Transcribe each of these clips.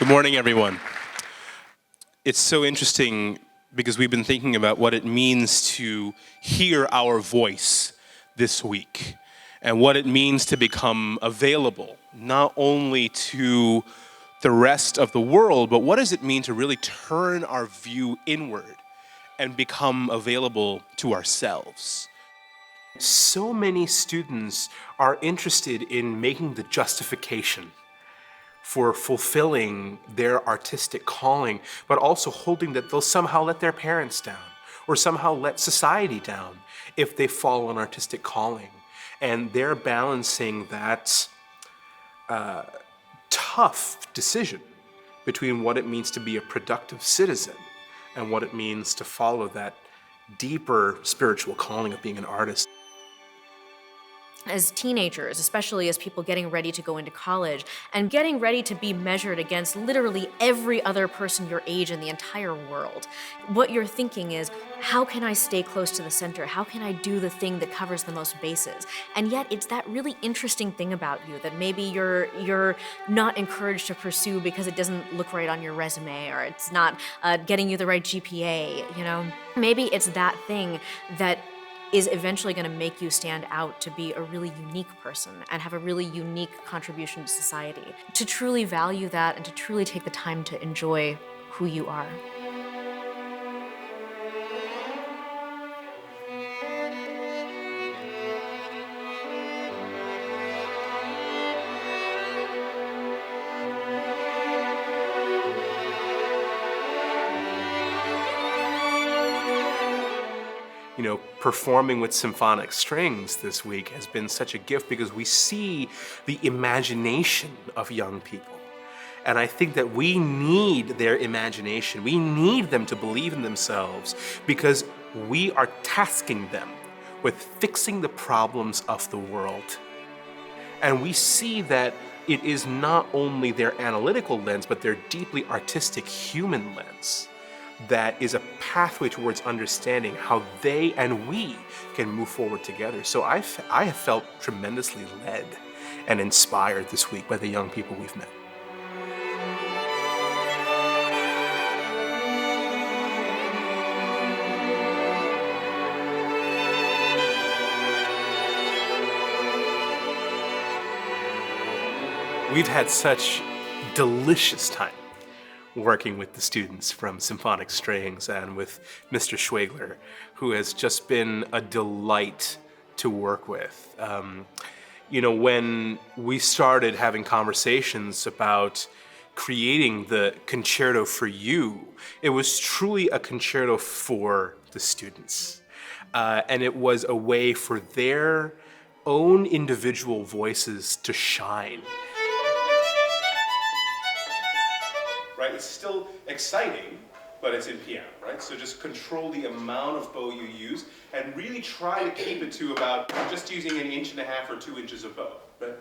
Good morning, everyone. It's so interesting because we've been thinking about what it means to hear our voice this week and what it means to become available, not only to the rest of the world, but what does it mean to really turn our view inward and become available to ourselves? So many students are interested in making the justification for fulfilling their artistic calling, but also holding that they'll somehow let their parents down or somehow let society down if they follow an artistic calling. And they're balancing that tough decision between what it means to be a productive citizen and what it means to follow that deeper spiritual calling of being an artist. As teenagers, especially as people getting ready to go into college and getting ready to be measured against literally every other person your age in the entire world, what you're thinking is, how can I stay close to the center? How can I do the thing that covers the most bases? And yet it's that really interesting thing about you that maybe you're not encouraged to pursue because it doesn't look right on your resume, or it's not getting you the right GPA, you know? Maybe it's that thing that is eventually going to make you stand out to be a really unique person and have a really unique contribution to society. To truly value that and to truly take the time to enjoy who you are. You know, performing with symphonic strings this week has been such a gift because we see the imagination of young people. And I think that we need their imagination. We need them to believe in themselves because we are tasking them with fixing the problems of the world. And we see that it is not only their analytical lens, but their deeply artistic human lens that is a pathway towards understanding how they and we can move forward together. So I have felt tremendously led and inspired this week by the young people we've met. We've had such delicious time working with the students from Symphonic Strings and with Mr. Schwaegler, who has just been a delight to work with. You know, when we started having conversations about creating the concerto for you, it was truly a concerto for the students. And it was a way for their own individual voices to shine. Right? It's still exciting, but it's in piano, right? So just control the amount of bow you use and really try to keep it to about just using 1.5 inches or 2 inches of bow, right?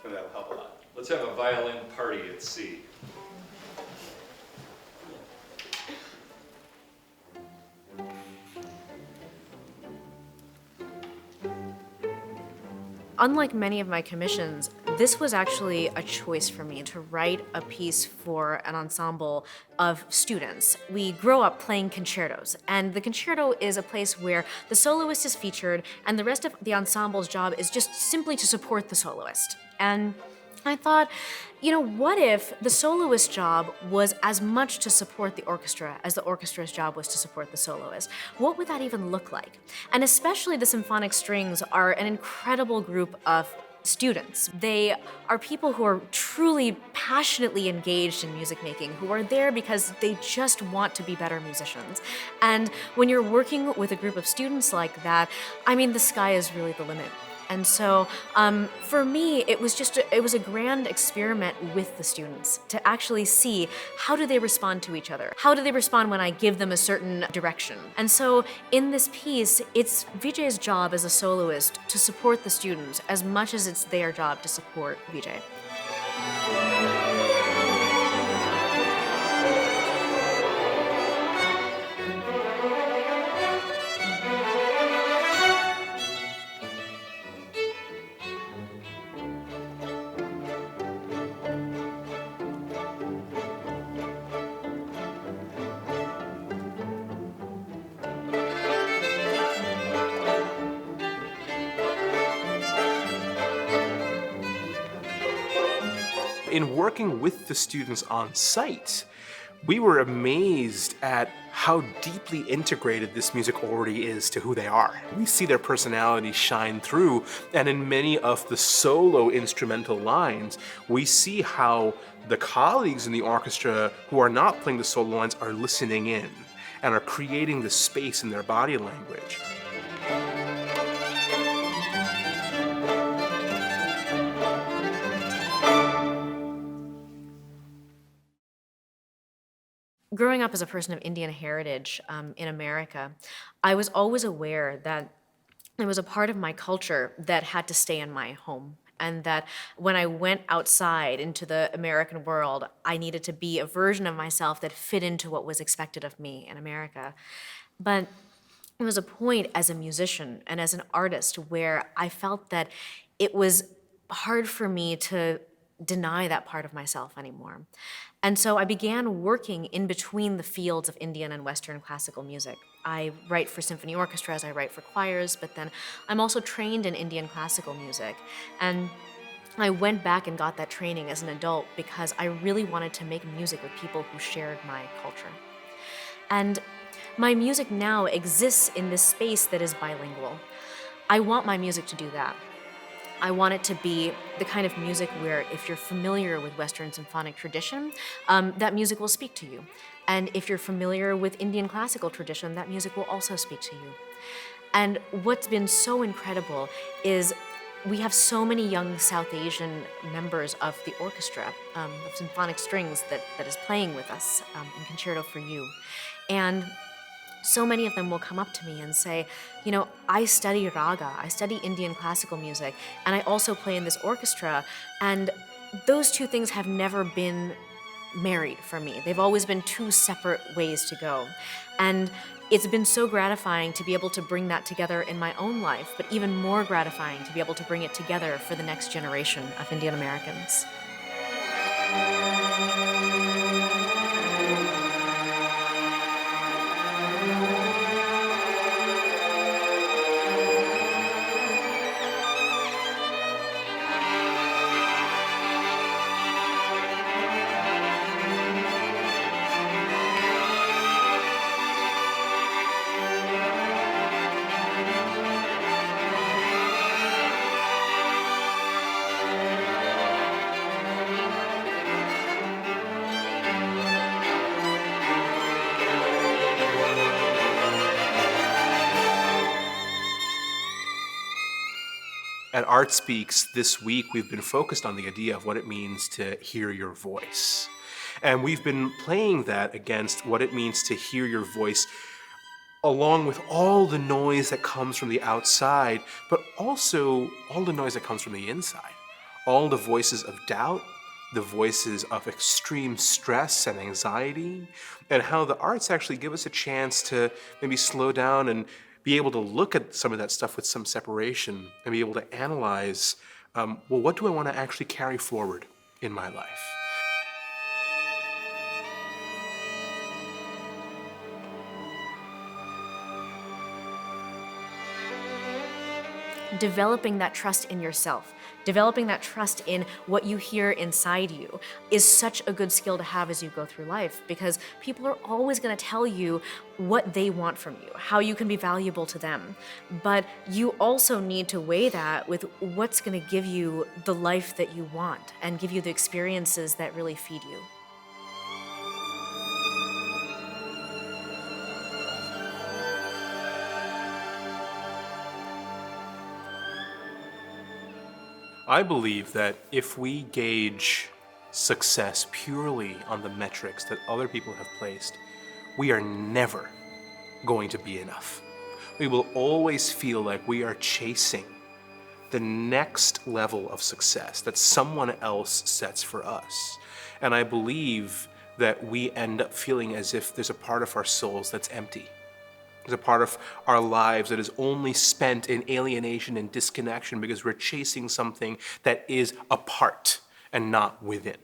And that'll help a lot. Let's have a violin party at C. Unlike many of my commissions, this was actually a choice for me to write a piece for an ensemble of students. We grow up playing concertos, and the concerto is a place where the soloist is featured and the rest of the ensemble's job is just simply to support the soloist. And I thought, you know, what if the soloist's job was as much to support the orchestra as the orchestra's job was to support the soloist? What would that even look like? And especially the symphonic strings are an incredible group of students. They are people who are truly passionately engaged in music making, who are there because they just want to be better musicians. And when you're working with a group of students like that, I mean, the sky is really the limit. And so for me, it was a grand experiment with the students to actually see how do they respond to each other? How do they respond when I give them a certain direction? And so in this piece, it's Vijay's job as a soloist to support the students as much as it's their job to support Vijay. in working with the students on site, we were amazed at how deeply integrated this music already is to who they are. We see their personality shine through, and in many of the solo instrumental lines, we see how the colleagues in the orchestra who are not playing the solo lines are listening in and are creating the space in their body language. Growing up as a person of Indian heritage in America, I was always aware that there was a part of my culture that had to stay in my home. And that when I went outside into the American world, I needed to be a version of myself that fit into what was expected of me in America. But there was a point as a musician and as an artist where I felt that it was hard for me to deny that part of myself anymore. And so I began working in between the fields of Indian and Western classical music. I write for symphony orchestras, I write for choirs, but then I'm also trained in Indian classical music. And I went back and got that training as an adult because I really wanted to make music with people who shared my culture. And my music now exists in this space that is bilingual. I want my music to do that. I want it to be the kind of music where if you're familiar with Western symphonic tradition, that music will speak to you. And if you're familiar with Indian classical tradition, that music will also speak to you. And what's been so incredible is we have so many young South Asian members of the orchestra, of symphonic strings that is playing with us in Concerto for You. And so many of them will come up to me and say, you know, I study raga, I study Indian classical music, and I also play in this orchestra, and those two things have never been married for me. They've always been two separate ways to go. And it's been so gratifying to be able to bring that together in my own life, but even more gratifying to be able to bring it together for the next generation of Indian Americans. At ArtSpeaks this week, we've been focused on the idea of what it means to hear your voice. And we've been playing that against what it means to hear your voice along with all the noise that comes from the outside, but also all the noise that comes from the inside. All the voices of doubt, the voices of extreme stress and anxiety, and how the arts actually give us a chance to maybe slow down and be able to look at some of that stuff with some separation and be able to analyze, well, what do I want to actually carry forward in my life? Developing that trust in yourself, developing that trust in what you hear inside you is such a good skill to have as you go through life, because people are always going to tell you what they want from you, how you can be valuable to them. But you also need to weigh that with what's going to give you the life that you want and give you the experiences that really feed you. I believe that if we gauge success purely on the metrics that other people have placed, we are never going to be enough. We will always feel like we are chasing the next level of success that someone else sets for us. And I believe that we end up feeling as if there's a part of our souls that's empty. There's a part of our lives that is only spent in alienation and disconnection because we're chasing something that is apart and not within.